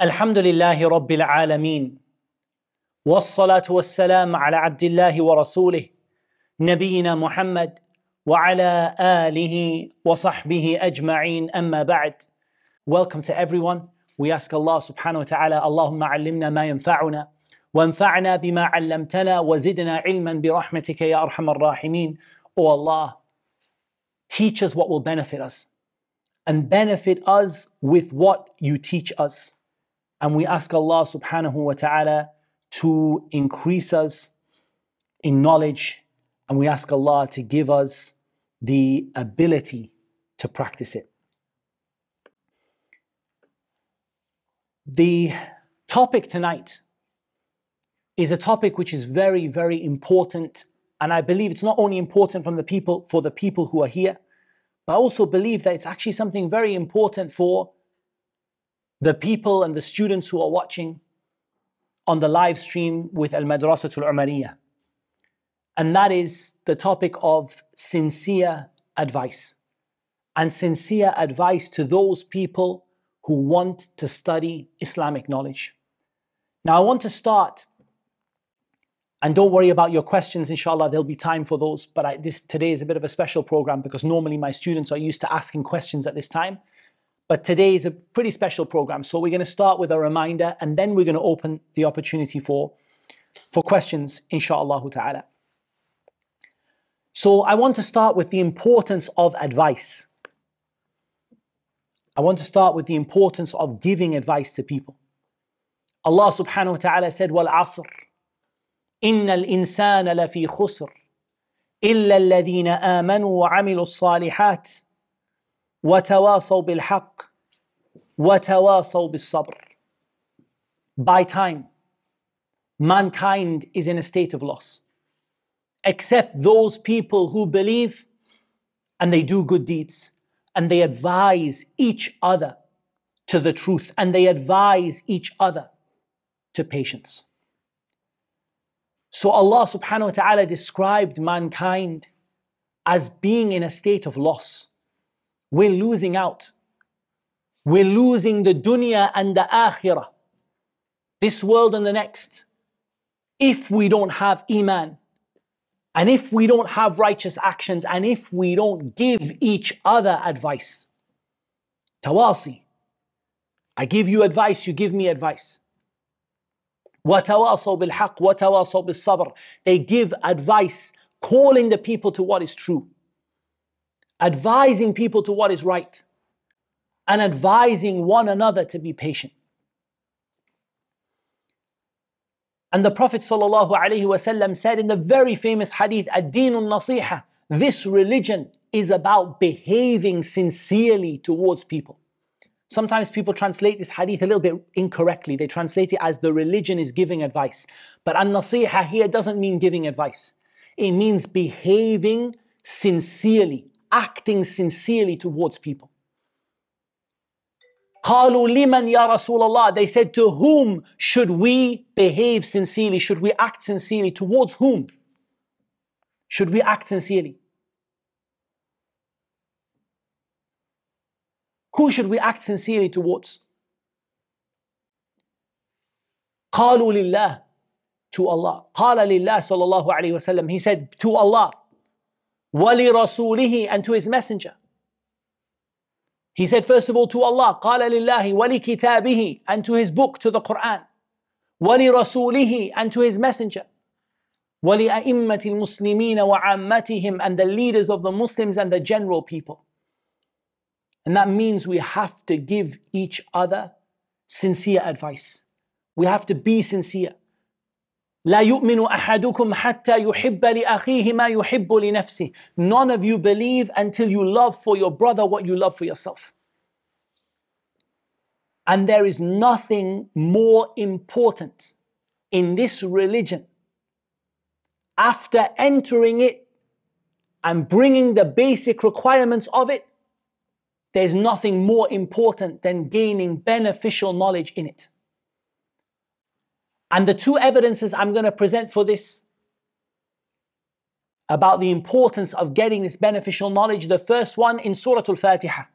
الحمد لله رب العالمين والصلاة والسلام على عبد الله ورسوله نبينا محمد وعلى آله وصحبه أجمعين أما بعد. Welcome to everyone. We ask Allah subhanahu wa ta'ala, Allahumma allimna ma yanfa'una وانفعنا بما علمتنا وزدنا علما برحمتك يا أرحم الراحمين. O Allah, teach us what will benefit us and benefit us with what you teach us. And we ask Allah subhanahu wa ta'ala to increase us in knowledge, and we ask Allah to give us the ability to practice it. The topic tonight is a topic which is very, very important, and I believe it's not only important for the people who are here, but I also believe that it's actually something very important for the people and the students who are watching on the live stream with Al-Madrasatul Umariyah. And that is the topic of sincere advice. And sincere advice to those people who want to study Islamic knowledge. Now I want to start, and don't worry about your questions, inshallah, there'll be time for those, but today is a bit of a special program because normally my students are used to asking questions at this time. But today is a pretty special program. So we're going to start with a reminder, and then we're going to open the opportunity for questions, inshaAllah ta'ala. So I want to start with the importance of advice. I want to start with the importance of giving advice to people. Allah subhanahu wa ta'ala said, وَالْعَصْرِ إِنَّ الْإِنسَانَ لَفِي خُسْرٍ إِلَّا الَّذِينَ آمَنُوا وَعَمِلُوا الصَّالِحَاتِ وَتَوَاصَوْا بِالْحَقِّ وَتَوَاصَوْا بِالصَّبْرِ. By time, mankind is in a state of loss, except those people who believe and they do good deeds, and they advise each other to the truth, and they advise each other to patience. So Allah subhanahu wa ta'ala described mankind as being in a state of loss. We're losing out. We're losing the dunya and the akhirah, this world and the next, if we don't have iman, and if we don't have righteous actions, and if we don't give each other advice. Tawasi. I give you advice, you give me advice. وَتَوَاصَوْا بِالْحَقِّ وَتَوَاصَوْا بِالصَّبْرِ. They give advice, calling the people to what is true, advising people to what is right, and advising one another to be patient. And the Prophet ﷺ said in the very famous hadith, Ad-Din An-Naseeha, this religion is about behaving sincerely towards people. Sometimes people translate this hadith a little bit incorrectly. They translate it as the religion is giving advice. But An-Naseeha here doesn't mean giving advice. It means behaving sincerely, acting sincerely towards people. قَالُوا لِمَنْ يَا رَسُولَ اللَّهِ. They said, to whom should we behave sincerely? Should we act sincerely? Towards whom should we act sincerely? Who should we act sincerely towards? قَالُوا لِلَّهِ. To Allah. قَالَ لِلَّهِ sallallahu alayhi wa sallam. He said, to Allah. وَلِرَسُولِهِ. And to His Messenger. He said, first of all, to Allah. قَالَ لِلَّهِ وَلِكِتَابِهِ. And to His book, to the Quran. وَلِرَسُولِهِ. And to His Messenger. وَلِأَئِمَّةِ الْمُسْلِمِينَ وَعَامَّتِهِمْ. And the leaders of the Muslims and the general people. And that means we have to give each other sincere advice. We have to be sincere. لا يؤمن أحدكم حتى يحب لأخيه ما يحب لنفسه. None of you believe until you love for your brother what you love for yourself. And there is nothing more important in this religion after entering it and bringing the basic requirements of it. There's nothing more important than gaining beneficial knowledge in it. And the two evidences I'm going to present for this about the importance of getting this beneficial knowledge. The first one in Surah Al-Fatiha.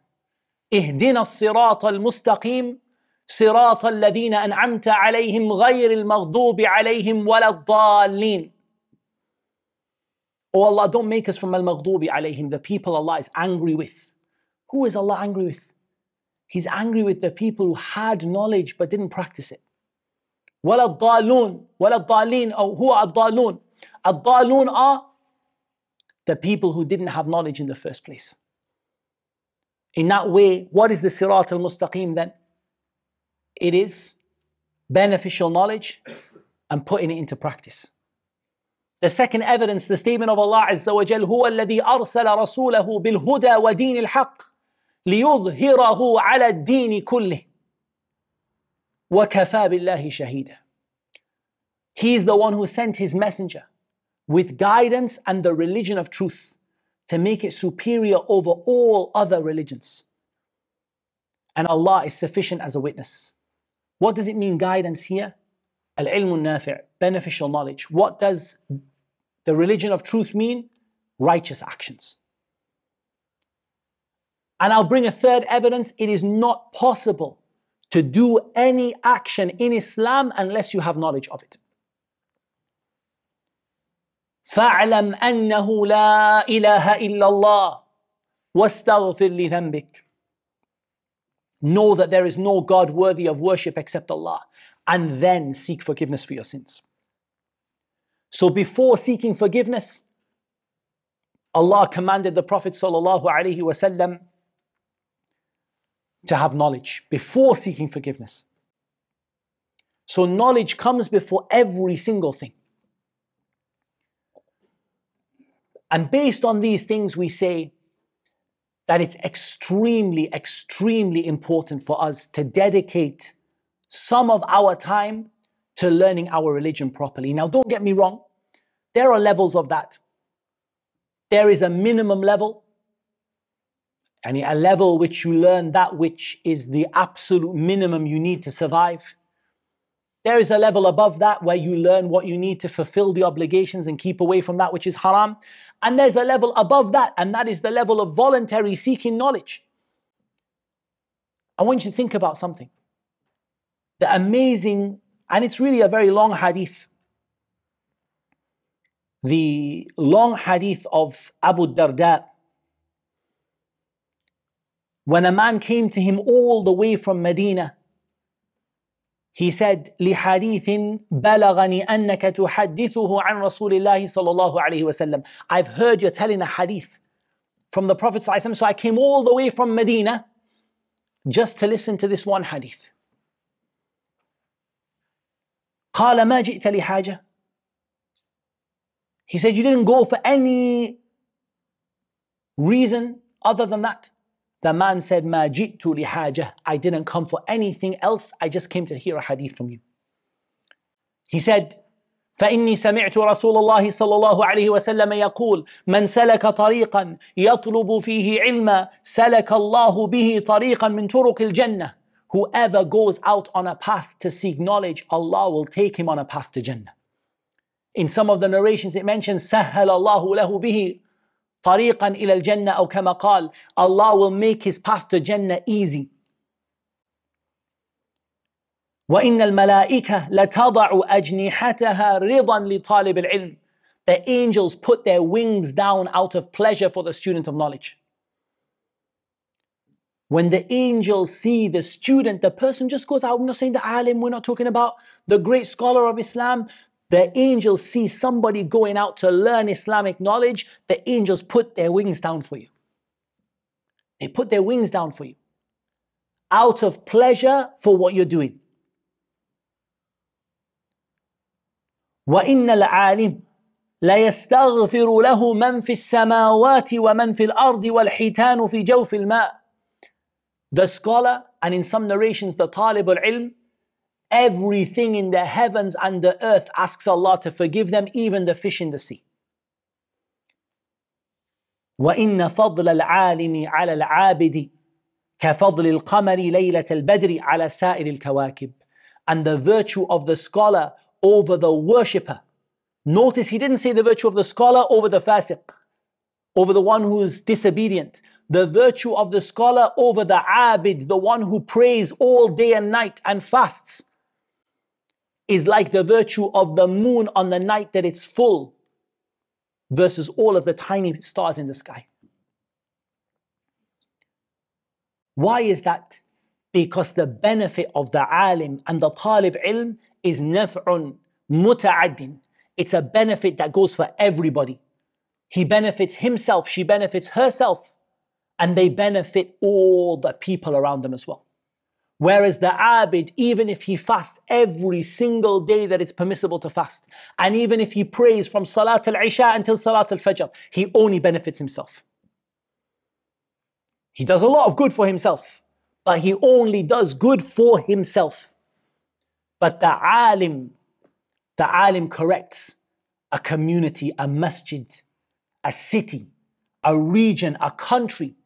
اهدنا الصراط المستقيم صراط الذين أنعمت عليهم غير المغضوب عليهم ولا الضالين. Oh Allah, don't make us from al-maghdubi alayhim, the people Allah is angry with. Who is Allah angry with? He's angry with the people who had knowledge but didn't practice it. وَلَا الضَّالُونَ وَلَا الضَّالِينَ. Oh, who are الضَّالُونَ? الضَّالُونَ are the people who didn't have knowledge in the first place. In that way, what is the sirat al-mustaqim then? It is beneficial knowledge and putting it into practice. The second evidence, the statement of Allah Azza wa Jal, هو الذي أرسل رسوله بالهدى ودين الحق ليظهره على الدين كله وكفى بالله شهيدا. He is the one who sent his messenger with guidance and the religion of truth to make it superior over all other religions. And Allah is sufficient as a witness. What does it mean, guidance here? Al-ilmu nafi', beneficial knowledge. What does the religion of truth mean? Righteous actions. And I'll bring a third evidence. It is not possible to do any action in Islam unless you have knowledge of it. فَاعْلَمْ أَنَّهُ لَا إِلَهَ إِلَّا اللَّهُ وَاسْتَغْفِرْ لِذَنْبِكَ. Know that there is no God worthy of worship except Allah, and then seek forgiveness for your sins. So before seeking forgiveness, Allah commanded the Prophet ﷺ to have knowledge before seeking forgiveness. So knowledge comes before every single thing. And based on these things, we say that it's extremely, extremely important for us to dedicate some of our time to learning our religion properly. Now, don't get me wrong. There are levels of that. There is a minimum level, and a level which you learn that which is the absolute minimum you need to survive. There is a level above that where you learn what you need to fulfill the obligations and keep away from that which is haram. And there's a level above that, and that is the level of voluntary seeking knowledge. I want you to think about something. The amazing, and it's really a very long hadith. The long hadith of Abu Darda. When a man came to him all the way from Medina, he said, لِحَدِيثٍ بَلَغَنِي أَنَّكَ تُحَدِّثُهُ عَنْ رَسُولِ اللَّهِ صَلَّى اللَّهُ عَلَيْهِ وَسَلَّمَ. I've heard you're telling a hadith from the Prophet ﷺ, so I came all the way from Medina just to listen to this one hadith. قَالَ مَا جِئْتَ لِحَاجَةٍ. He said, you didn't go for any reason other than that. The man said, مَا جِئْتُ لِحَاجَةٍ. I didn't come for anything else. I just came to hear a hadith from you. He said, فإني سمعت رسول الله صلى الله عليه وسلم يقول من سلك طريقا يطلب فيه علما سلك الله به طريقا من طرق الجنة. Whoever goes out on a path to seek knowledge, Allah will take him on a path to Jannah. In some of the narrations it mentions سهل الله له به طريقا إلى الجنة أو كما قال. Allah will make his path to Jannah easy. وَإِنَّ الْمَلَائِكَةَ لَتَضَعُ أَجْنِحَتَهَا رِضًا لِطَالِبِ الْعِلْمِ. The angels put their wings down out of pleasure for the student of knowledge. When the angels see the student, the person just goes out. We're not saying the alim, we're not talking about the great scholar of Islam. The angels see somebody going out to learn Islamic knowledge. The angels put their wings down for you. They put their wings down for you out of pleasure for what you're doing. وَإِنَّ الْعَالِمِ لَيَسْتَغْفِرُ لَهُ مَنْ فِي السَّمَاوَاتِ وَمَنْ فِي الْأَرْضِ وَالْحِيتَانُ فِي جَوْفِ الْمَاءِ. The scholar, and in some narrations the talib al-ilm, everything in the heavens and the earth asks Allah to forgive them, even the fish in the sea. وَإِنَّ فَضْلَ الْعَالِمِ عَلَى الْعَابِدِ كَفَضْلِ الْقَمَرِ لَيْلَةَ الْبَدْرِ عَلَى سَائِرِ الْكَوَاكِبِ. And the virtue of the scholar over the worshipper. Notice he didn't say the virtue of the scholar over the fasiq, over the one who is disobedient. the virtue of the scholar over the abid, the one who prays all day and night and fasts, is like the virtue of the moon on the night that it's full versus all of the tiny stars in the sky. Why is that? Because the benefit of the alim and the talib ilm is naf'un muta'addin. It's a benefit that goes for everybody. He benefits himself, she benefits herself, and they benefit all the people around them as well. Whereas the abid, even if he fasts every single day that it's permissible to fast, and even if he prays from Salat al-Isha until Salat al-Fajr, he only benefits himself. He does a lot of good for himself, but he only does good for himself. But the alim corrects a community, a masjid, a city, a region, a country.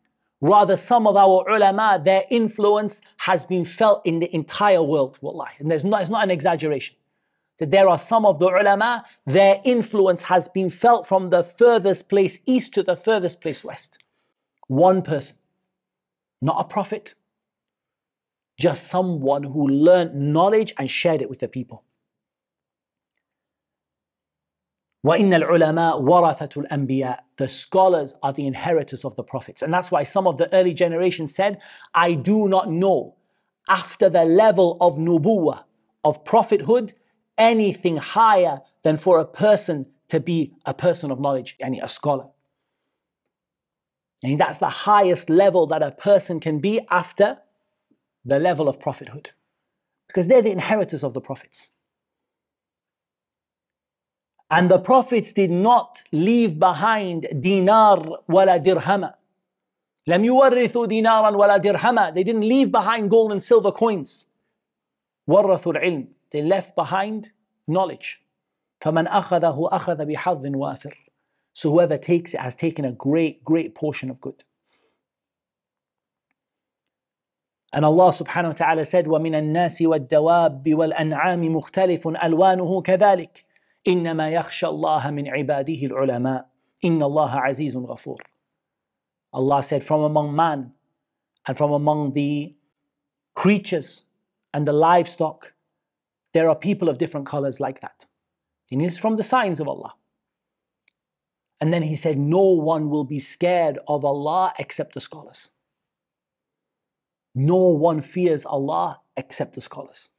Rather, some of our ulama, their influence has been felt in the entire world, wallahi. And it's not an exaggeration. That there are some of the ulama, their influence has been felt from the furthest place east to the furthest place west. One person, not a prophet, just someone who learned knowledge and shared it with the people. وَإِنَّ الْعُلَمَاء وَرَثَةُ الْأَنْبِيَاءِ. The scholars are the inheritors of the prophets. And that's why some of the early generation said, I do not know after the level of nubuwah, of prophethood, anything higher than for a person to be a person of knowledge, yani a scholar. And that's the highest level that a person can be after the level of prophethood. Because they're the inheritors of the prophets. And the prophets did not leave behind dinar wala dirhama. لم يورثوا دينارا ولا درهما. They didn't leave behind gold and silver coins. ورثوا العلم. They left behind knowledge. فمن أخذه أخذ بحظ وافر. So whoever takes it has taken a great portion of good. And Allah subhanahu wa ta'ala said, وَمِنَ النَّاسِ وَالدَّوَابِّ وَالْأَنْعَامِ مُخْتَلِفٌ أَلْوَانُهُ كَذَلِكَ إِنَّمَا يَخْشَى اللَّهَ مِنْ عِبَادِهِ الْعُلَمَاءِ إِنَّ اللَّهَ عَزِيزٌ غَفُورٌ. Allah said, from among man and from among the creatures and the livestock, there are people of different colors like that. And it's from the signs of Allah. And then he said, no one will be scared of Allah except the scholars. No one fears Allah except the scholars.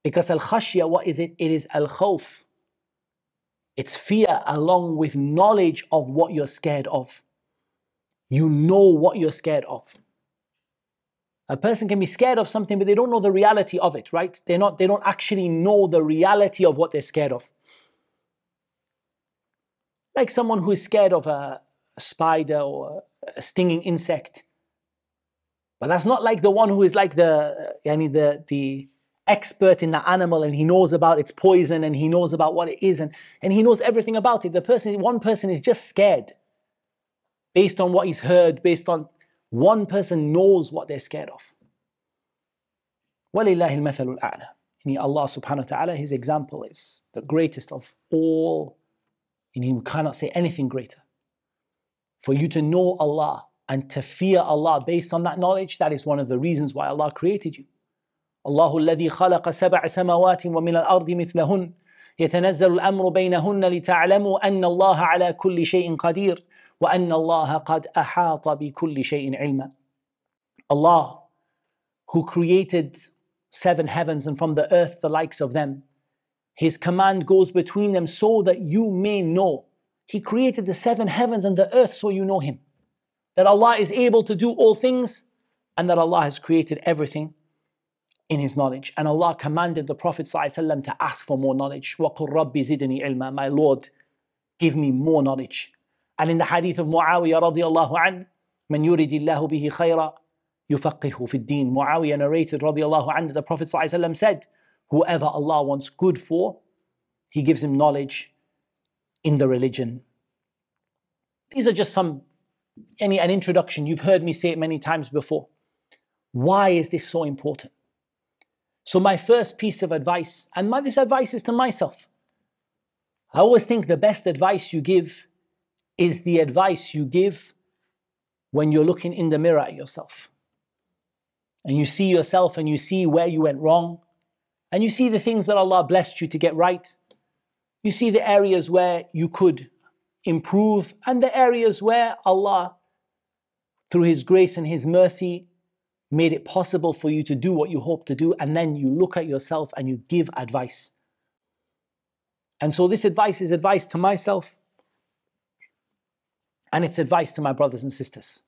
Because al-khashya, what is it? It is al-khawf. It's fear along with knowledge of what you're scared of. You know what you're scared of. A person can be scared of something, but they don't know the reality of it, right? They don't actually know the reality of what they're scared of. Like someone who is scared of a spider or a stinging insect. But that's not like the one who is like the expert in the animal, and he knows about its poison and he knows about what it is and he knows everything about it. One person is just scared based on what he's heard, one person knows what they're scared of. وَلِلَّهِ الْمَثَلُ الْأَعْلَى. And Allah subhanahu wa ta'ala, His example is the greatest of all, and He cannot say anything greater. For you to know Allah and to fear Allah based on that knowledge, that is one of the reasons why Allah created you. الله الذي خلق سبع سماوات ومن الأرض مثلهن يتنزل الأمر بينهن لتعلموا أن الله على كل شيء قدير وأن الله قد أحاط بكل شيء علما. Allah, who created 7 heavens and from the earth the likes of them, His command goes between them so that you may know. He created the 7 heavens and the earth so you know Him. That Allah is able to do all things and that Allah has created everything in His knowledge. And Allah commanded the Prophet ﷺ to ask for more knowledge. وَقُلْ رَبِّ زِدْنِي عِلْمًا. My Lord, give me more knowledge. And in the hadith of Muawiyah radiallahu anhu, مَنْ يُرِدِ اللَّهُ بِهِ خَيْرًا يُفَقِّهُ فِي الدِّينِ. Muawiyah narrated radiallahu anhu, the Prophet ﷺ said, whoever Allah wants good for, He gives him knowledge in the religion. These are just an introduction. You've heard me say it many times before. Why is this so important? So my first piece of advice, and this advice is to myself. I always think the best advice you give is the advice you give when you're looking in the mirror at yourself. And you see yourself and you see where you went wrong. And you see the things that Allah blessed you to get right. You see the areas where you could improve and the areas where Allah, through His grace and His mercy, made it possible for you to do what you hope to do. And then you look at yourself and you give advice. And so this advice is advice to myself and it's advice to my brothers and sisters.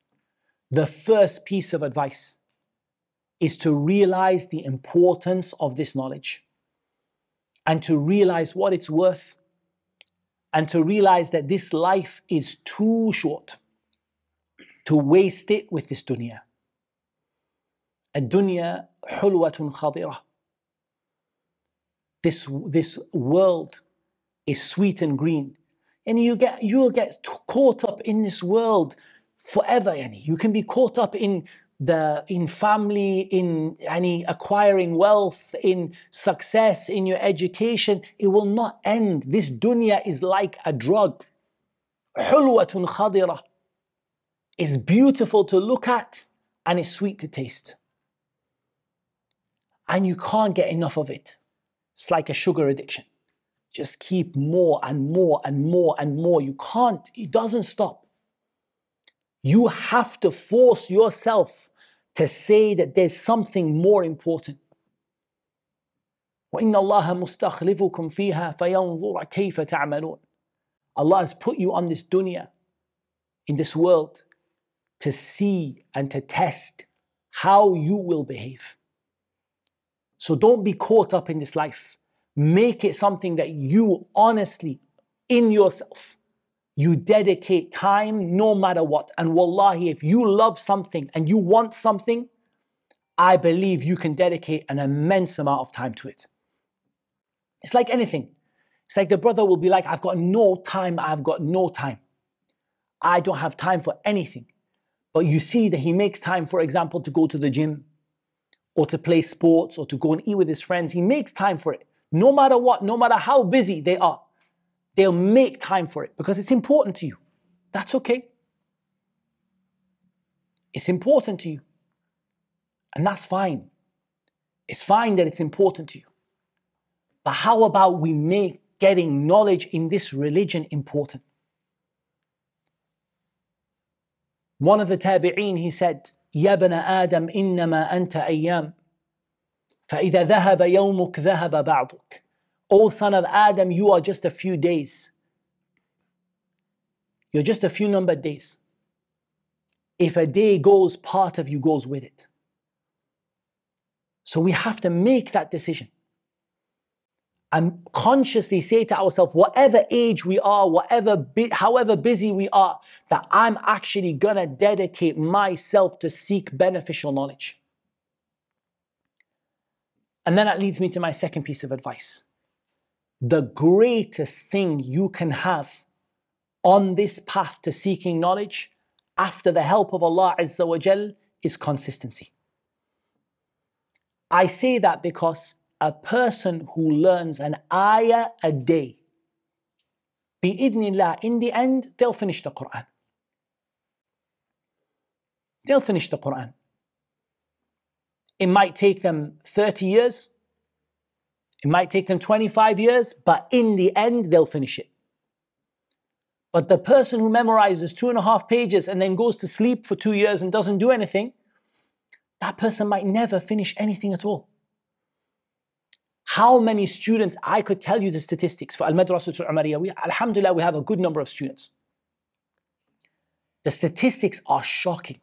The first piece of advice is to realize the importance of this knowledge and to realize what it's worth and to realize that this life is too short to waste it with this dunya. Ad-dunya hulwatun khadira. This world is sweet and green. And you'll get caught up in this world forever. You can be caught up in family, in acquiring wealth, in success, in your education. It will not end. This dunya is like a drug. Hulwatun khadira. It's beautiful to look at and it's sweet to taste. And you can't get enough of it. It's like a sugar addiction. Just keep more and more and more and more. You can't, it doesn't stop. You have to force yourself to say that there's something more important. وَإِنَّ اللَّهَ مُسْتَخْلِفُكُمْ فِيهَا فَيَنْظُرَ كَيْفَ تَعْمَلُونَ. Allah has put you on this dunya, in this world, to see and to test how you will behave. So don't be caught up in this life. Make it something that you honestly, in yourself, you dedicate time no matter what. And wallahi, if you love something and you want something, I believe you can dedicate an immense amount of time to it. It's like anything. It's like the brother will be like, I've got no time. I don't have time for anything. But you see that he makes time, for example, to go to the gym or to play sports or to go and eat with his friends. He makes time for it. No matter what, no matter how busy they are, they'll make time for it because it's important to you. That's okay. It's important to you. And that's fine. It's fine that it's important to you. But how about we make getting knowledge in this religion important? One of the tabi'een, he said, يَا بَنَ آدَمْ إِنَّمَا أَنْتَ أَيَّامٍ فَإِذَا ذَهَبَ يَوْمُكَ ذَهَبَ بَعْضُكَ. O son of Adam, you are just a few days. You're just a few numbered days. If a day goes, part of you goes with it. So we have to make that decision and consciously say to ourselves, whatever age we are, however busy we are, that I'm actually gonna dedicate myself to seek beneficial knowledge. And then that leads me to my second piece of advice. The greatest thing you can have on this path to seeking knowledge after the help of Allah Azza wa Jal is consistency. I say that because a person who learns an ayah a day, bi'idhnillah, in the end, they'll finish the Quran. They'll finish the Quran. It might take them 30 years. It might take them 25 years, but in the end, they'll finish it. But the person who memorizes 2.5 pages and then goes to sleep for 2 years and doesn't do anything, that person might never finish anything at all. How many students, I could tell you the statistics for Al-Madrasatul Umariyah. Alhamdulillah, we have a good number of students. The statistics are shocking.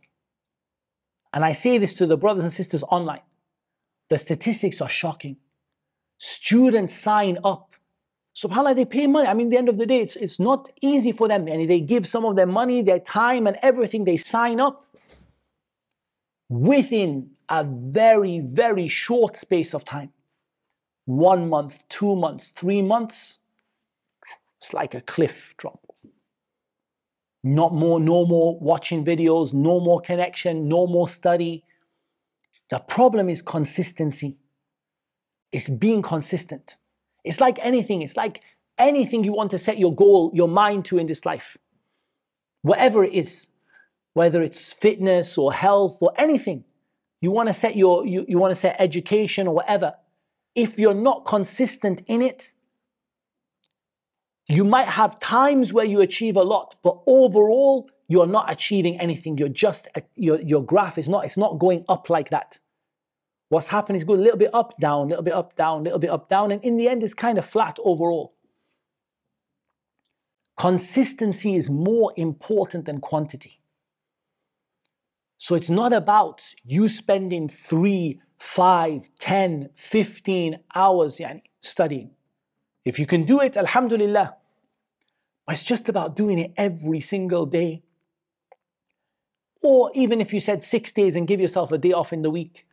And I say this to the brothers and sisters online. The statistics are shocking. Students sign up. SubhanAllah, they pay money. I mean, at the end of the day, it's not easy for them. And they give some of their money, their time and everything. They sign up. Within a very, very short space of time, 1 month, 2 months, 3 months, it's like a cliff drop. No more watching videos, no more connection, no more study. The problem is consistency. It's being consistent. It's like anything. It's like anything you want to set your goal, your mind to in this life. Whatever it is, whether it's fitness or health or anything. You want to set you want to set education or whatever. If you're not consistent in it, you might have times where you achieve a lot, but overall, you're not achieving anything. You're just, your graph is not, it's not going up like that. What's happened is going a little bit up, down, a little bit up, down, a little bit up, down, and in the end, it's kind of flat overall. Consistency is more important than quantity. So it's not about you spending 3, 5, 10, 15 hours studying. If you can do it, alhamdulillah. But it's just about doing it every single day. Or even if you said 6 days and give yourself a day off in the week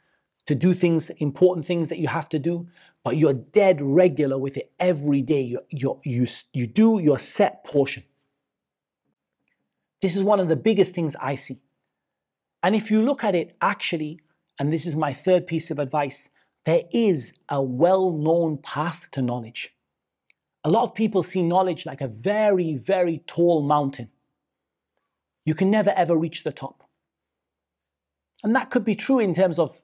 to do things, important things that you have to do, but you're dead regular with it every day. You do your set portion. This is one of the biggest things I see. And if you look at it actually, and this is my third piece of advice, there is a well-known path to knowledge. A lot of people see knowledge like a very, very tall mountain. You can never ever reach the top. And that could be true in terms of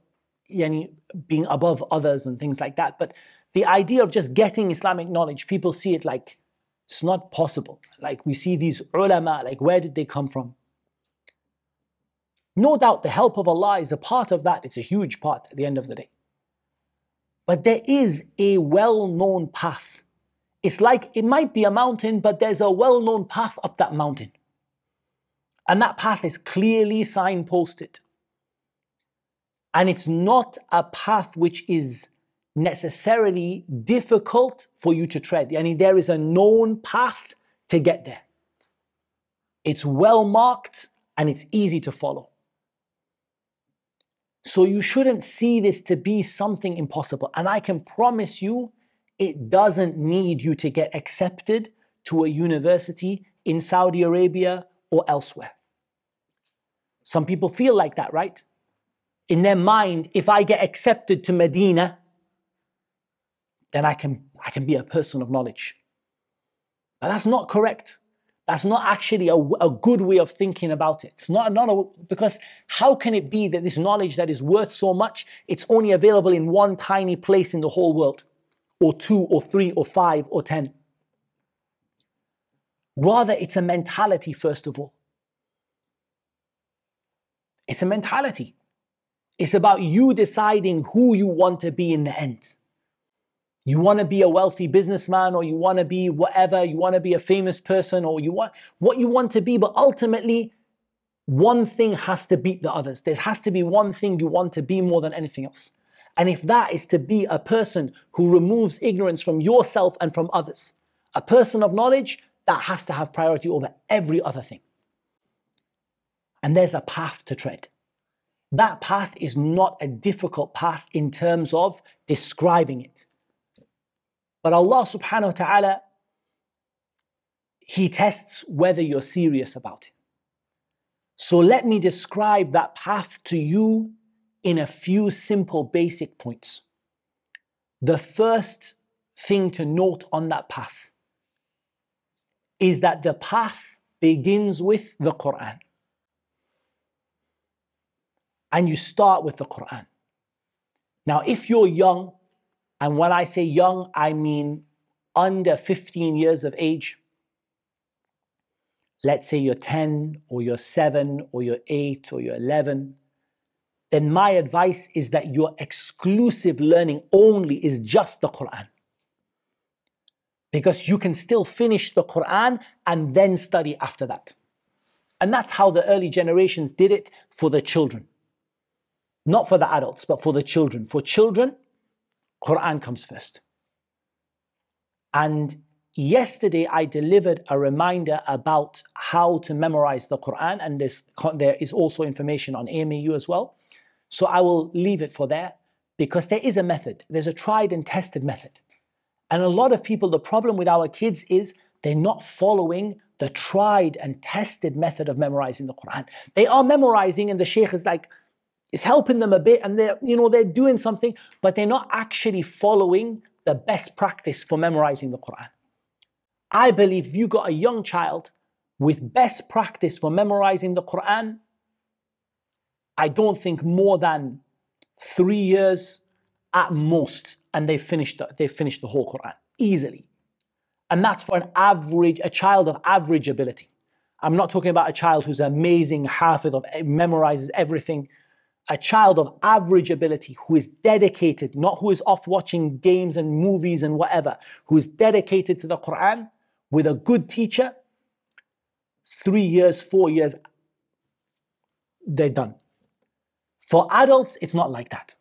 being above others and things like that. But the idea of just getting Islamic knowledge, people see it like it's not possible. Like we see these ulama, like where did they come from? No doubt the help of Allah is a part of that. It's a huge part at the end of the day. But there is a well-known path. It's like it might be a mountain, but there's a well-known path up that mountain. And that path is clearly signposted. And it's not a path which is necessarily difficult for you to tread. There is a known path to get there. It's well marked and it's easy to follow. So you shouldn't see this to be something impossible. And I can promise you, it doesn't need you to get accepted to a university in Saudi Arabia or elsewhere. Some people feel like that, right? In their mind, if I get accepted to Medina, then I can be a person of knowledge. But that's not correct. That's not actually a good way of thinking about it. It's not because how can it be that this knowledge that is worth so much, it's only available in one tiny place in the whole world? Or 2 or 3 or 5 or 10? Rather, it's a mentality first of all. It's a mentality. It's about you deciding who you want to be in the end. You want to be a wealthy businessman, or you want to be whatever, you want to be a famous person, or you want what you want to be, but ultimately one thing has to beat the others. There has to be one thing you want to be more than anything else. And if that is to be a person who removes ignorance from yourself and from others, a person of knowledge, that has to have priority over every other thing. And there's a path to tread. That path is not a difficult path in terms of describing it. But Allah subhanahu wa ta'ala, He tests whether you're serious about it. So let me describe that path to you in a few simple basic points. The first thing to note on that path is that the path begins with the Quran. And you start with the Quran. Now, if you're young, and when I say young, I mean under 15 years of age. Let's say you're 10, or you're 7, or you're 8, or you're 11. Then my advice is that your exclusive learning only is just the Quran. Because you can still finish the Quran and then study after that. And that's how the early generations did it for the children. Not for the adults, but for the children. For children, Quran comes first. And yesterday I delivered a reminder about how to memorize the Quran, and there is also information on AMAU as well. So I will leave it for there, because there is a method. There's a tried and tested method. And a lot of people, the problem with our kids is they're not following the tried and tested method of memorizing the Quran. They are memorizing, and the Shaykh is like, it's helping them a bit, and they're doing something, but they're not actually following the best practice for memorizing the Quran. I believe if you got a young child with best practice for memorizing the Quran, I don't think more than 3 years at most, and they finished the whole Quran easily. And that's for a child of average ability. I'm not talking about a child who's amazing, hafiz, memorizes everything. A child of average ability who is dedicated, not who is off watching games and movies and whatever, who is dedicated to the Quran with a good teacher, 3 years, 4 years, they're done. For adults, it's not like that.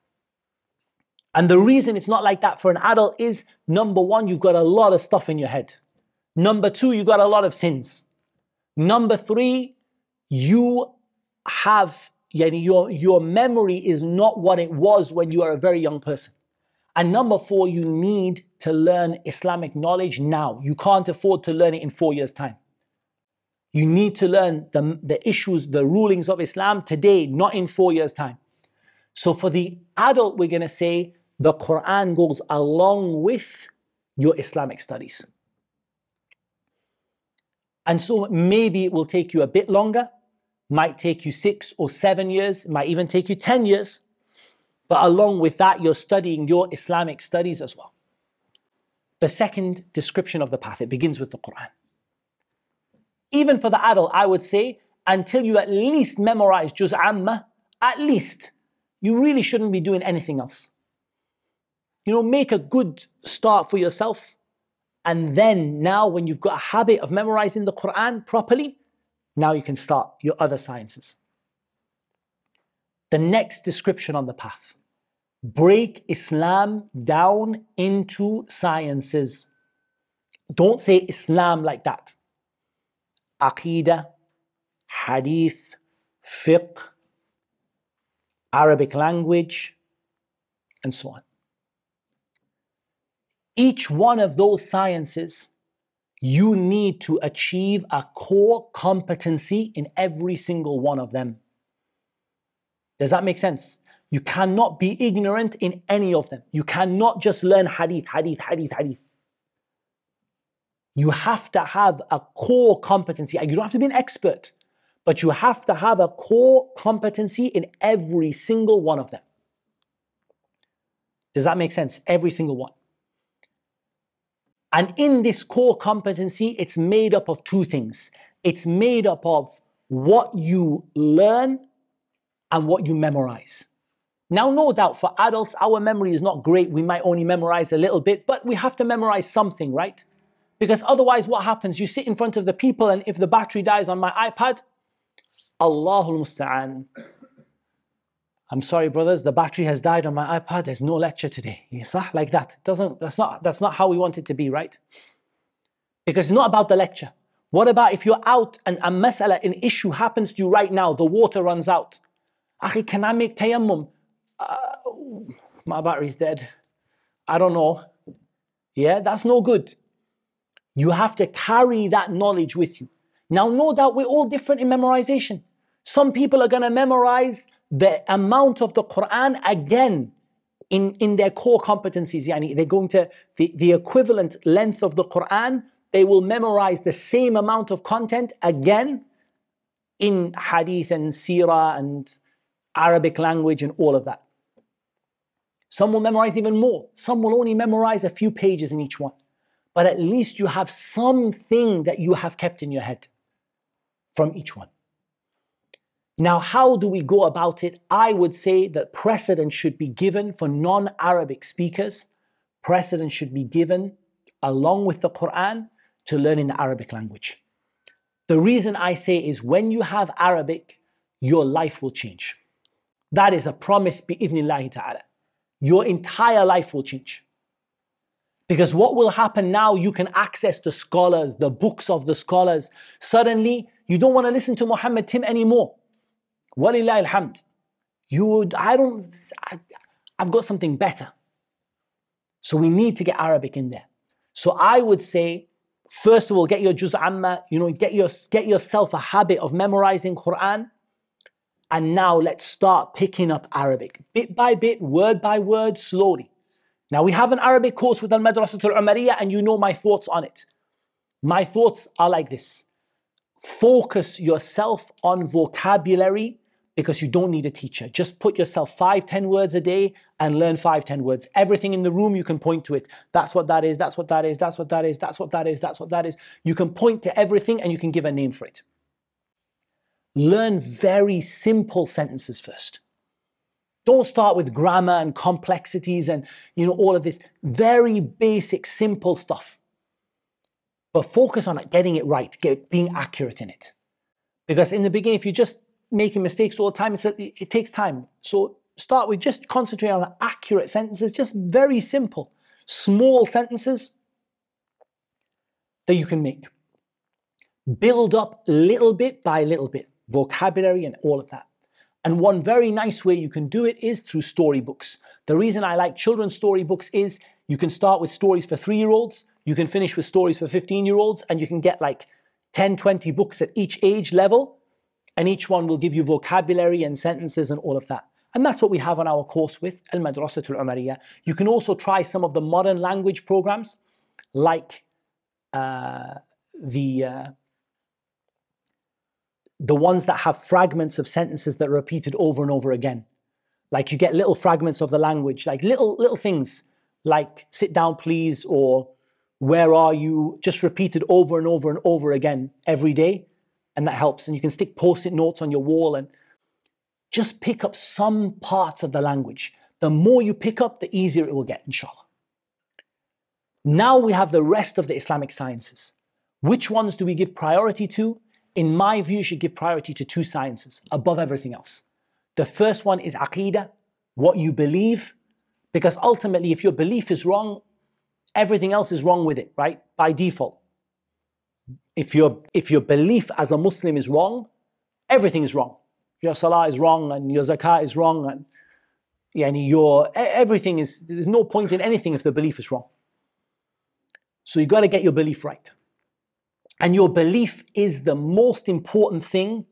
And the reason it's not like that for an adult is, number one, you've got a lot of stuff in your head. Number two, you've got a lot of sins. Number three, you have, your memory is not what it was when you are a very young person. And number four, you need to learn Islamic knowledge now. You can't afford to learn it in 4 years' time. You need to learn the issues, the rulings of Islam today, not in 4 years' time. So for the adult, we're going to say the Quran goes along with your Islamic studies. And so maybe it will take you a bit longer, might take you 6 or 7 years, might even take you 10 years. But along with that, you're studying your Islamic studies as well. The second description of the path, it begins with the Quran. Even for the adult, I would say, until you at least memorize Juz Amma, at least, you really shouldn't be doing anything else. Make a good start for yourself. And then now when you've got a habit of memorizing the Quran properly, now you can start your other sciences. The next description on the path. Break Islam down into sciences. Don't say Islam like that. Aqidah, Hadith, Fiqh, Arabic language, and so on. Each one of those sciences, you need to achieve a core competency in every single one of them. Does that make sense? You cannot be ignorant in any of them. You cannot just learn hadith. You have to have a core competency. You don't have to be an expert, but you have to have a core competency in every single one of them. Does that make sense? Every single one. And in this core competency, it's made up of two things. It's made up of what you learn and what you memorize. Now, no doubt for adults, our memory is not great. We might only memorize a little bit, but we have to memorize something, right? Because otherwise what happens? You sit in front of the people, and if the battery dies on my iPad, Allahul Musta'an. I'm sorry, brothers, the battery has died on my iPad. There's no lecture today. Like that. That's not how we want it to be, right? Because it's not about the lecture. What about if you're out and a mas'ala, an issue happens to you right now, the water runs out. Akhi, can I make tayammum? My battery's dead. I don't know. Yeah, that's no good. You have to carry that knowledge with you. Now, no doubt we're all different in memorization. Some people are going to memorize the amount of the Quran again in their core competencies. They're going to, the equivalent length of the Quran, they will memorize the same amount of content again in hadith and seerah and Arabic language and all of that. Some will memorize even more. Some will only memorize a few pages in each one. But at least you have something that you have kept in your head from each one. Now, how do we go about it? I would say that precedence should be given for non-Arabic speakers. Precedence should be given along with the Quran to learning the Arabic language. The reason I say is when you have Arabic, your life will change. That is a promise bi-idhnillahi ta'ala. Your entire life will change. Because what will happen now, you can access the scholars, the books of the scholars. Suddenly, you don't want to listen to Muhammad Tim anymore. Walillahi alhamd. I've got something better. So we need to get Arabic in there. So I would say, first of all, get your Juz Amma, get yourself a habit of memorizing Quran. And now let's start picking up Arabic. Bit by bit, word by word, slowly. Now we have an Arabic course with Al-Madrasatul Umariyah, and you know my thoughts on it. My thoughts are like this. Focus yourself on vocabulary, because you don't need a teacher. Just put yourself 5-10 words a day and learn 5-10 words. Everything in the room, you can point to it. That's what that is, that's what that is, that's what that is, that's what that is, that's what that is. You can point to everything and you can give a name for it. Learn very simple sentences first. Don't start with grammar and complexities and all of this very basic, simple stuff. But focus on getting it right, being accurate in it. Because in the beginning, if you're just making mistakes all the time, it takes time. So start with just concentrating on accurate sentences, just very simple, small sentences that you can make. Build up little bit by little bit, vocabulary and all of that. And one very nice way you can do it is through storybooks. The reason I like children's storybooks is you can start with stories for 3-year-olds, you can finish with stories for 15-year-olds, and you can get like 10, 20 books at each age level, and each one will give you vocabulary and sentences and all of that. And that's what we have on our course with Al-Madrasatul Umariyah. You can also try some of the modern language programs, like the ones that have fragments of sentences that are repeated over and over again. Like you get little fragments of the language, like little things, like sit down please, or where are you, just repeated over and over and over again every day. And that helps. And you can stick post-it notes on your wall and just pick up some parts of the language. The more you pick up, the easier it will get, inshallah. Now we have the rest of the Islamic sciences. Which ones do we give priority to? In my view, you should give priority to 2 sciences above everything else. The first one is Aqeedah, what you believe, because ultimately if your belief is wrong, everything else is wrong with it, right? By default. If your belief as a Muslim is wrong, everything is wrong. Your salah is wrong and your zakah is wrong and everything is, there's no point in anything if the belief is wrong. So you got to get your belief right. And your belief is the most important thing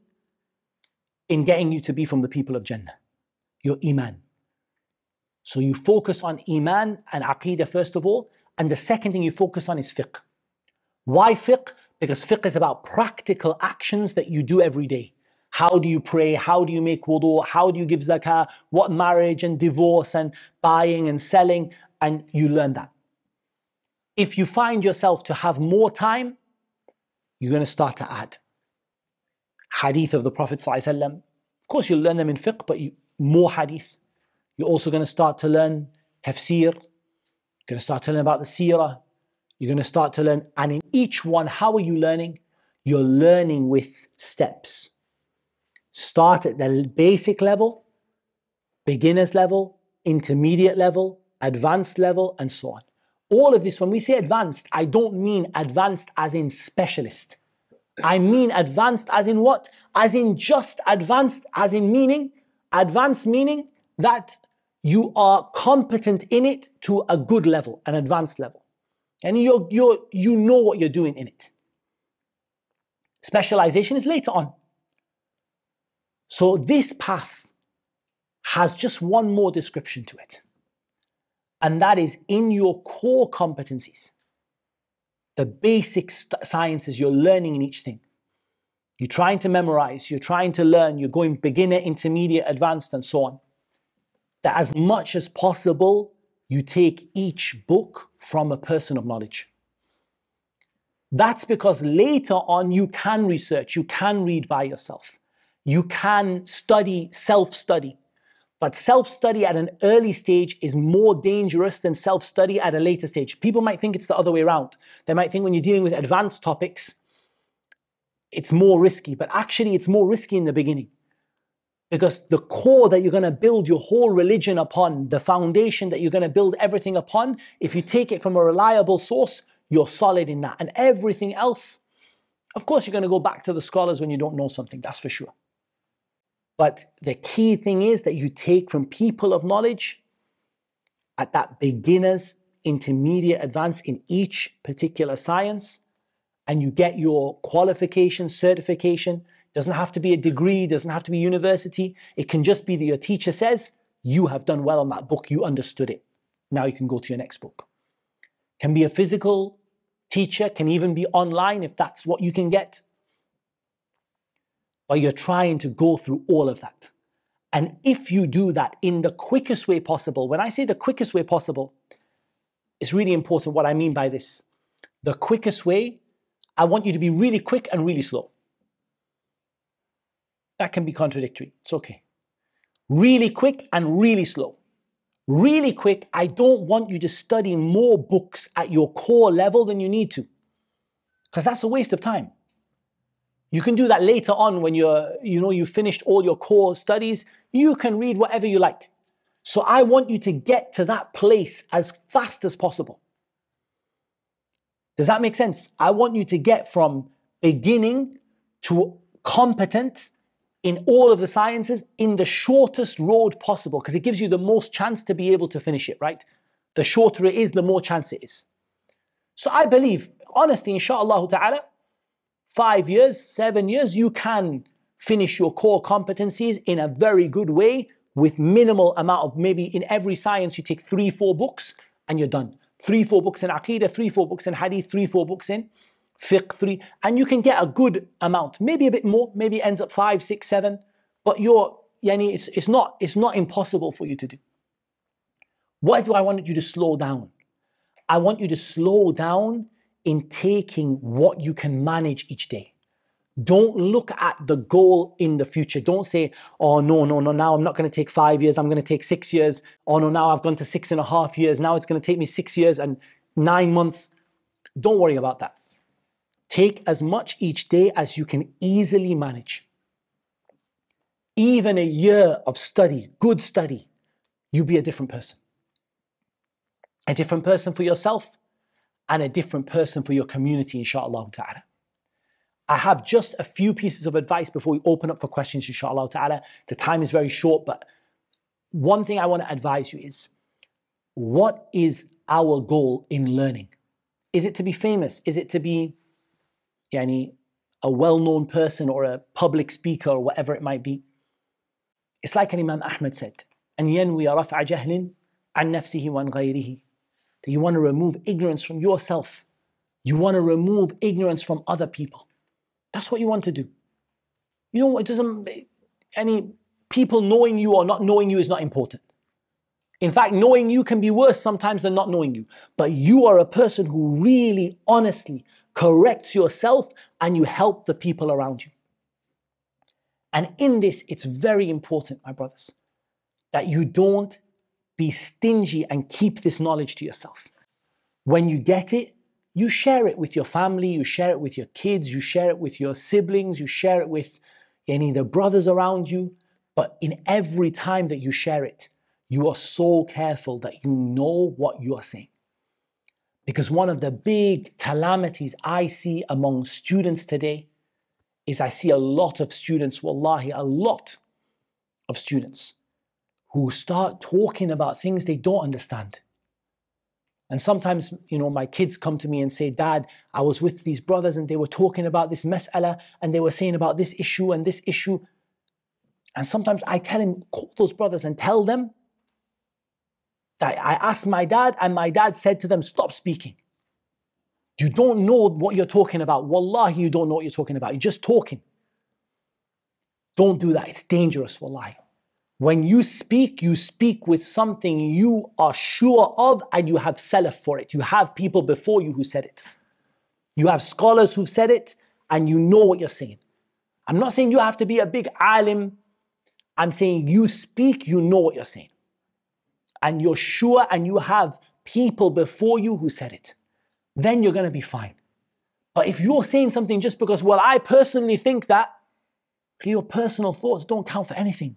in getting you to be from the people of Jannah. Your iman. So you focus on iman and aqeedah first of all. And the second thing you focus on is fiqh. Why fiqh? Because fiqh is about practical actions that you do every day. How do you pray? How do you make wudu? How do you give zakah? What marriage and divorce and buying and selling? And you learn that. If you find yourself to have more time, you're going to start to add hadith of the Prophet ﷺ. Of course, you'll learn them in fiqh, but more hadith. You're also going to start to learn tafsir. You're going to start to learn about the seerah. You're going to start to learn. And in each one, how are you learning? You're learning with steps. Start at the basic level, beginner's level, intermediate level, advanced level, and so on. All of this, when we say advanced, I don't mean advanced as in specialist. I mean advanced as in what? As in just advanced, as in meaning, advanced meaning that you are competent in it to a good level, an advanced level. And you know what you're doing in it. Specialization is later on. So this path has just one more description to it. And that is in your core competencies. The basic sciences you're learning in each thing. You're trying to memorize, you're trying to learn, you're going beginner, intermediate, advanced, and so on. That as much as possible, you take each book from a person of knowledge. That's because later on you can research, you can read by yourself. You can study, self-study. But self-study at an early stage is more dangerous than self-study at a later stage. People might think it's the other way around. They might think when you're dealing with advanced topics, it's more risky. But actually, it's more risky in the beginning. Because the core that you're going to build your whole religion upon, the foundation that you're going to build everything upon, if you take it from a reliable source, you're solid in that. And everything else, of course, you're going to go back to the scholars when you don't know something, that's for sure. But the key thing is that you take from people of knowledge at that beginners, intermediate, advanced in each particular science, and you get your qualification, certification. Doesn't have to be a degree, doesn't have to be university. It can just be that your teacher says, you have done well on that book, you understood it. Now you can go to your next book. Can be a physical teacher, can even be online if that's what you can get. but you're trying to go through all of that. And if you do that in the quickest way possible, when I say the quickest way possible, it's really important what I mean by this. The quickest way, I want you to be really quick and really slow. That can be contradictory. It's okay. Really quick and really slow. Really quick, I don't want you to study more books at your core level than you need to, because that's a waste of time. You can do that later on when you've finished all your core studies. You can read whatever you like. So I want you to get to that place as fast as possible. Does that make sense? I want you to get from beginning to competent in all of the sciences in the shortest road possible, because it gives you the most chance to be able to finish it, right? The shorter it is, the more chance it is. So I believe, honestly, inshallah ta'ala, 5 years, 7 years, you can finish your core competencies in a very good way with minimal amount of, maybe in every science you take 3-4 books and you're done. 3-4 books in Aqeedah, 3-4 books in Hadith, 3-4 books in Fiqh, and you can get a good amount, maybe a bit more, maybe it ends up 5, 6, 7, but it's not impossible for you to do. Why do I want you to slow down? I want you to slow down in taking what you can manage each day. Don't look at the goal in the future. Don't say, oh, no, now I'm not going to take 5 years, I'm going to take 6 years. Oh, no, now I've gone to 6.5 years. Now it's going to take me 6 years and 9 months. Don't worry about that. Take as much each day as you can easily manage. Even a year of study, good study, you'll be a different person. A different person for yourself and a different person for your community, inshallah ta'ala. I have just a few pieces of advice before we open up for questions, inshallah ta'ala. The time is very short, but one thing I want to advise you is, what is our goal in learning? Is it to be famous? Is it to be a well-known person or a public speaker or whatever it might be? It's like an Imam Ahmed said, أن ينوي رفع جهل عن نفسه وعن غيره. That you want to remove ignorance from yourself. You want to remove ignorance from other people. That's what you want to do. It doesn't, any people knowing you or not knowing you is not important. In fact, knowing you can be worse sometimes than not knowing you. But you are a person who really, honestly corrects yourself and you help the people around you. And in this, it's very important, my brothers, that you don't be stingy and keep this knowledge to yourself. When you get it, you share it with your family, you share it with your kids, you share it with your siblings, you share it with the brothers around you. But in every time that you share it, you are so careful that you know what you are saying. Because one of the big calamities I see among students today is I see a lot of students, wallahi, a lot of students who start talking about things they don't understand. And sometimes, my kids come to me and say, Dad, I was with these brothers and they were talking about this mas'ala and they were saying about this issue and this issue. And sometimes I tell him, call those brothers and tell them that I asked my dad and my dad said to them, stop speaking. You don't know what you're talking about. Wallahi, you don't know what you're talking about. You're just talking. Don't do that. It's dangerous, wallahi. When you speak with something you are sure of and you have salaf for it. You have people before you who said it. You have scholars who've said it and you know what you're saying. I'm not saying you have to be a big alim. I'm saying you speak, you know what you're saying. And you're sure and you have people before you who said it. Then you're going to be fine. But if you're saying something just because, well, I personally think that, your personal thoughts don't count for anything.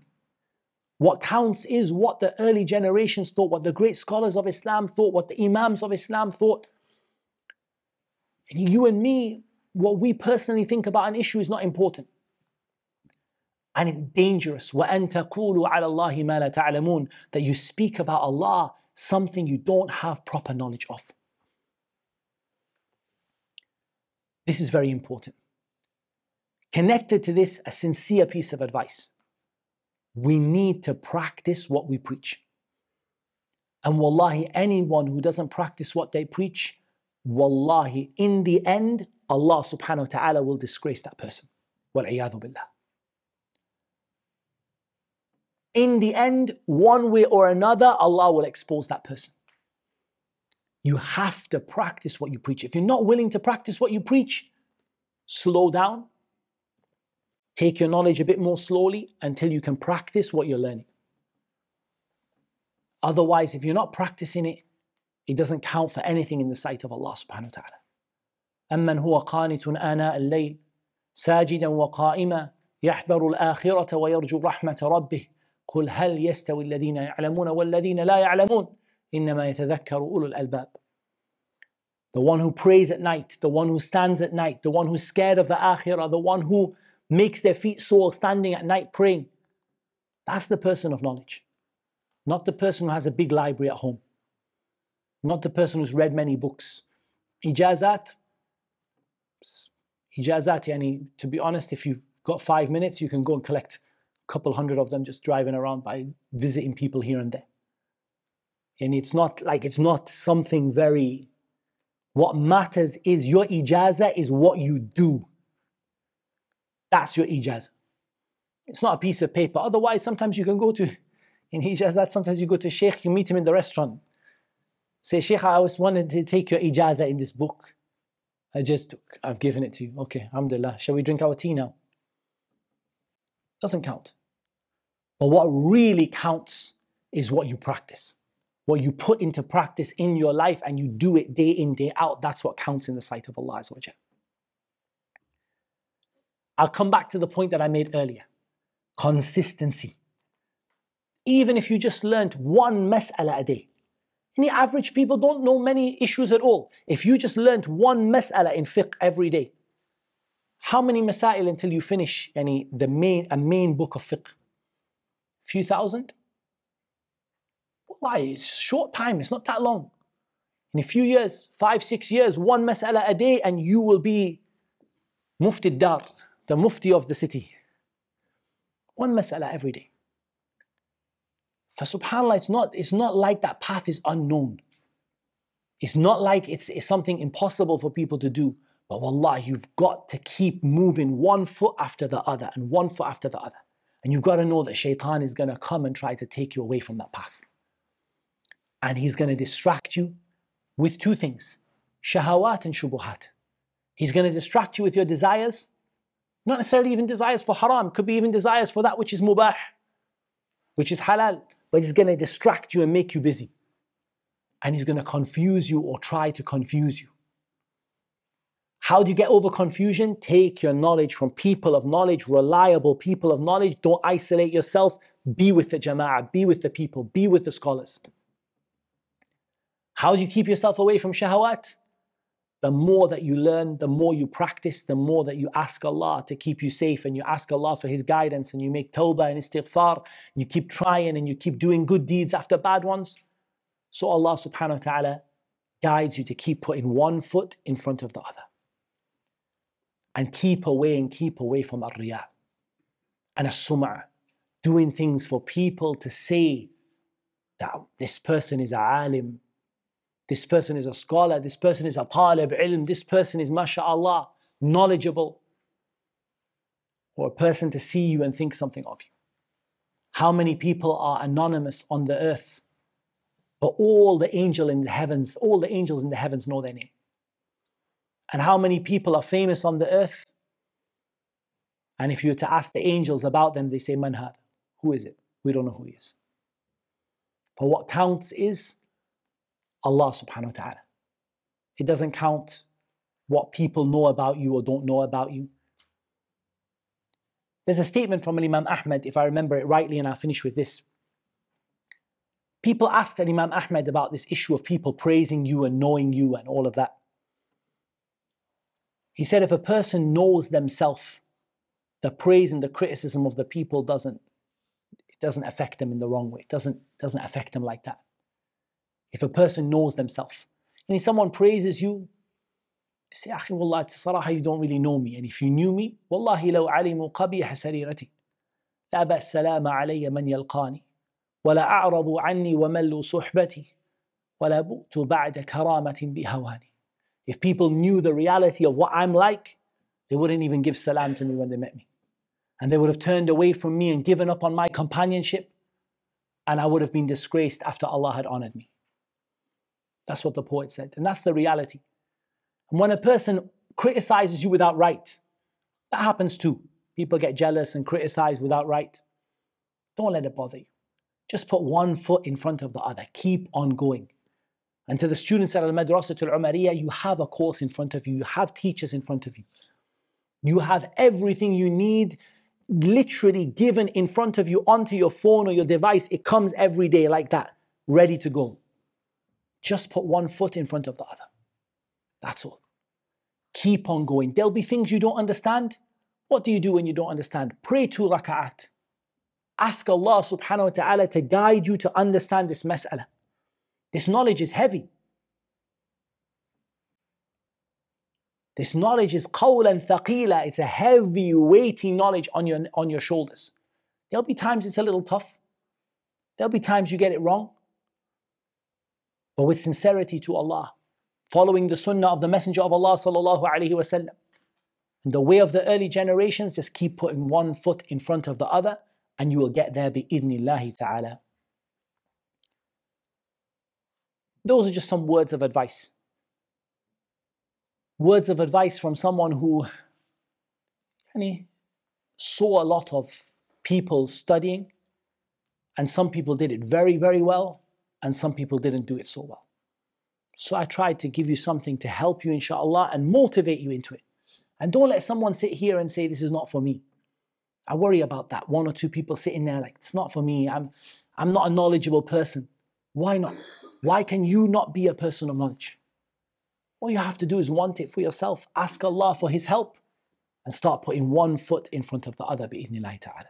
What counts is what the early generations thought, what the great scholars of Islam thought, what the imams of Islam thought. And you and me, what we personally think about an issue is not important. And it's dangerous. وَأَن تَقُولُوا عَلَى اللَّهِ مَا لَا تَعْلَمُونَ. That you speak about Allah, something you don't have proper knowledge of. This is very important. Connected to this, a sincere piece of advice. We need to practice what we preach. And wallahi, anyone who doesn't practice what they preach, wallahi, in the end, Allah subhanahu wa ta'ala will disgrace that person. وَالْعِيَاذُ بِاللَّهِ. In the end, one way or another, Allah will expose that person. You have to practice what you preach. If you're not willing to practice what you preach, slow down. Take your knowledge a bit more slowly until you can practice what you're learning. Otherwise, if you're not practicing it, it doesn't count for anything in the sight of Allah subhanahu wa ta'ala. أَمَّنْ هُوَ قَانِتٌ آنَاءَ اللَّيْلِ سَاجِدًا وَقَائِمًا يَحْذَرُ الْآخِرَةَ وَيَرْجُو رَحْمَةَ رَبِّهِ قُلْ هَلْ يَسْتَوِي الَّذِينَ يَعْلَمُونَ وَالَّذِينَ لَا يَعْلَمُونَ إِنَّمَا يَتَذَكَّرُ أُولُو الْأَلْبَابِ. The one who prays at night, the one who stands at night, the one who's scared of the akhirah, the one who makes their feet sore standing at night praying. That's the person of knowledge. Not the person who has a big library at home. Not the person who's read many books. Ijazat, yani, to be honest, if you've got 5 minutes, you can go and collect a couple hundred of them just driving around by visiting people here and there. And it's not something very... What matters is your ijazah is what you do. That's your ijazah. It's not a piece of paper. Otherwise, sometimes you can go to, in ijazat, sometimes you go to Sheikh, you meet him in the restaurant. Say, Sheikh, I always wanted to take your ijazah in this book. I've given it to you. Okay, alhamdulillah. Shall we drink our tea now? Doesn't count. But what really counts is what you practice. What you put into practice in your life and you do it day in, day out. That's what counts in the sight of Allah Azza wa Jalla. I'll come back to the point that I made earlier. Consistency. Even if you just learnt one mas'ala a day. Any average people don't know many issues at all. If you just learnt one mas'ala in fiqh every day, how many masail until you finish a main book of fiqh? Few thousand? Wallahi, it's short time, it's not that long. In a few years, 5, 6 years, one mas'ala a day and you will be Mufti Dar, the Mufti of the city. One mas'ala every day. For subhanAllah, it's not like that path is unknown. It's not like it's something impossible for people to do. But wallahi, you've got to keep moving one foot after the other and one foot after the other. And you've got to know that shaitan is going to come and try to take you away from that path. And he's going to distract you with two things. Shahawat and shubuhat. He's going to distract you with your desires. Not necessarily even desires for haram. Could be even desires for that which is mubah, which is halal. But he's going to distract you and make you busy. And he's going to confuse you or try to confuse you. How do you get over confusion? Take your knowledge from people of knowledge, reliable people of knowledge. Don't isolate yourself. Be with the jama'ah, be with the people, be with the scholars. How do you keep yourself away from shahawat? The more that you learn, the more you practice, the more that you ask Allah to keep you safe and you ask Allah for His guidance and you make tawbah and istighfar, and you keep trying and you keep doing good deeds after bad ones. So Allah subhanahu wa ta'ala guides you to keep putting one foot in front of the other. And keep away from ar-riya and as-sum'ah, doing things for people to say that this person is a alim, this person is a scholar, this person is a talib ilm, this person is masha'Allah, knowledgeable. Or a person to see you and think something of you. How many people are anonymous on the earth, but all the angels in the heavens know their name. And how many people are famous on the earth? And if you were to ask the angels about them, they say, Man had. Who is it? We don't know who he is. For what counts is Allah subhanahu wa ta'ala. It doesn't count what people know about you or don't know about you. There's a statement from Imam Ahmad, if I remember it rightly, and I'll finish with this. People asked Imam Ahmad about this issue of people praising you and knowing you and all of that. He said if a person knows themselves, the praise and the criticism of the people doesn't affect them in the wrong way. It doesn't affect them like that. If a person knows themselves, and if someone praises you, say, Akhi, wallah, صراحة, you don't really know me. And if you knew me, wallahi لو علموا قبيح سريرتي لأبى السلام علي من يلقاني ولا أعرضوا عني وملوا صحبتي ولا بؤت بعد كرامة بهواني. If people knew the reality of what I'm like, they wouldn't even give salam to me when they met me. And they would have turned away from me and given up on my companionship. and I would have been disgraced after Allah had honored me. That's what the poet said, and that's the reality. And when a person criticizes you without right, that happens too. People get jealous and criticize without right. Don't let it bother you. Just put one foot in front of the other. Keep on going. And to the students at Al-Madrasatul Umariyah, you have a course in front of you. You have teachers in front of you. You have everything you need literally given in front of you onto your phone or your device. It comes every day like that, ready to go. Just put one foot in front of the other. That's all. Keep on going. There'll be things you don't understand. What do you do when you don't understand? Pray 2 raka'at. Ask Allah subhanahu wa ta'ala to guide you to understand this mas'ala. This knowledge is heavy. This knowledge is qawlan thaqila. It's a heavy, weighty knowledge on your shoulders. There'll be times it's a little tough. There'll be times you get it wrong. But with sincerity to Allah, following the sunnah of the Messenger of Allah sallallahu alaihi wasallam, and the way of the early generations, just keep putting one foot in front of the other, and you will get there bi-idhnillahi ta'ala. Those are just some words of advice. Words of advice from someone who saw a lot of people studying, and some people did it very, very well, and some people didn't do it so well. So I tried to give you something to help you, inshallah, and motivate you into it. And don't let someone sit here and say, this is not for me. I worry about that. 1 or 2 people sitting there like, it's not for me. I'm not a knowledgeable person. Why not? Why can you not be a person of knowledge? All you have to do is want it for yourself. Ask Allah for His help and start putting one foot in front of the other bi-idhnillahi ta'ala.